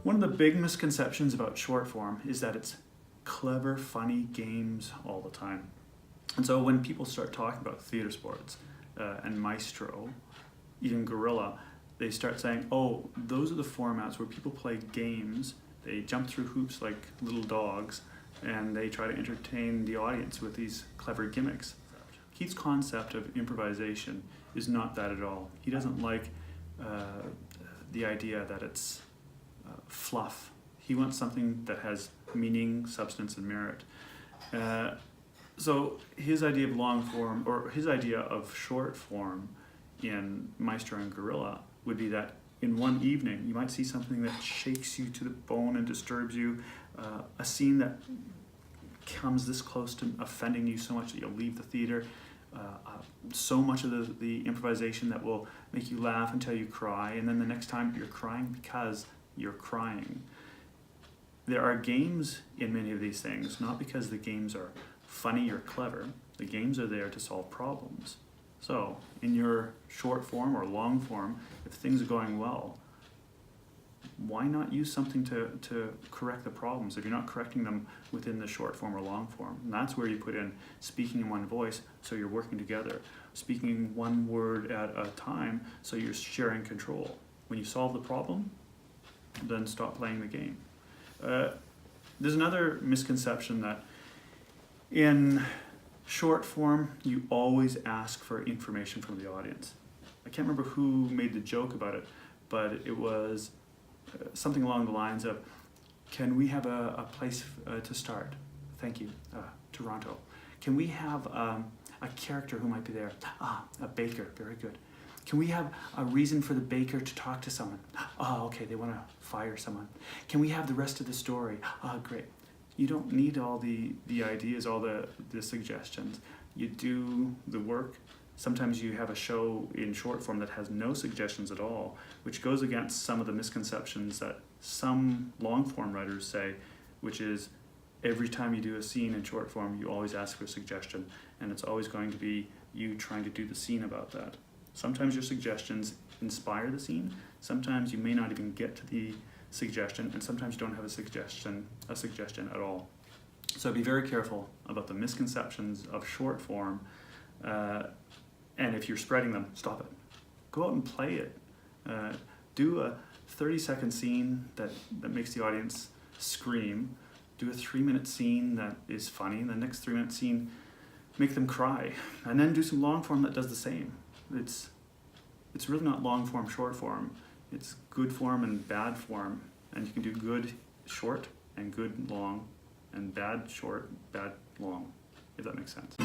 One of the big misconceptions about short form is that it's clever, funny games all the time. And so when people start talking about Theatresports and Maestro, even Gorilla, they start saying, oh, those are the formats where people play games, they jump through hoops like little dogs, and they try to entertain the audience with these clever gimmicks. Keith's concept of improvisation is not that at all. He doesn't like the idea that it's fluff. He wants something that has meaning, substance, and merit. So his idea of long form, or his idea of short form in Maestro and Gorilla would be that in one evening you might see something that shakes you to the bone and disturbs you, a scene that comes this close to offending you so much that you'll leave the theater, so much of the improvisation that will make you laugh until you cry, and then the next time you're crying because you're crying. There are games in many of these things, not because the games are funny or clever. The games are there to solve problems. So in your short form or long form, if things are going well, why not use something to correct the problems if you're not correcting them within the short form or long form? And that's where you put in speaking in one voice, so you're working together. Speaking one word at a time, so you're sharing control. When you solve the problem, then stop playing the game. There's another misconception that in short form, you always ask for information from the audience. I can't remember who made the joke about it, but it was something along the lines of, can we have a place to start? Thank you, Toronto. Can we have a character who might be there? A baker, very good. Can we have a reason for the baker to talk to someone? Oh, okay, they want to fire someone. Can we have the rest of the story? Great. You don't need all the ideas, all the suggestions. You do the work. Sometimes you have a show in short form that has no suggestions at all, which goes against some of the misconceptions that some long form writers say, which is every time you do a scene in short form, you always ask for a suggestion, and it's always going to be you trying to do the scene about that. Sometimes your suggestions inspire the scene. Sometimes you may not even get to the suggestion, and sometimes you don't have a suggestion at all. So be very careful about the misconceptions of short form, and if you're spreading them, stop it. Go out and play it. Do a 30-second scene that makes the audience scream. Do a 3-minute scene that is funny, and the next 3-minute scene make them cry, and then do some long form that does the same. It's really not long form, short form. It's good form and bad form, and you can do good short and good long, and bad short, bad long, if that makes sense.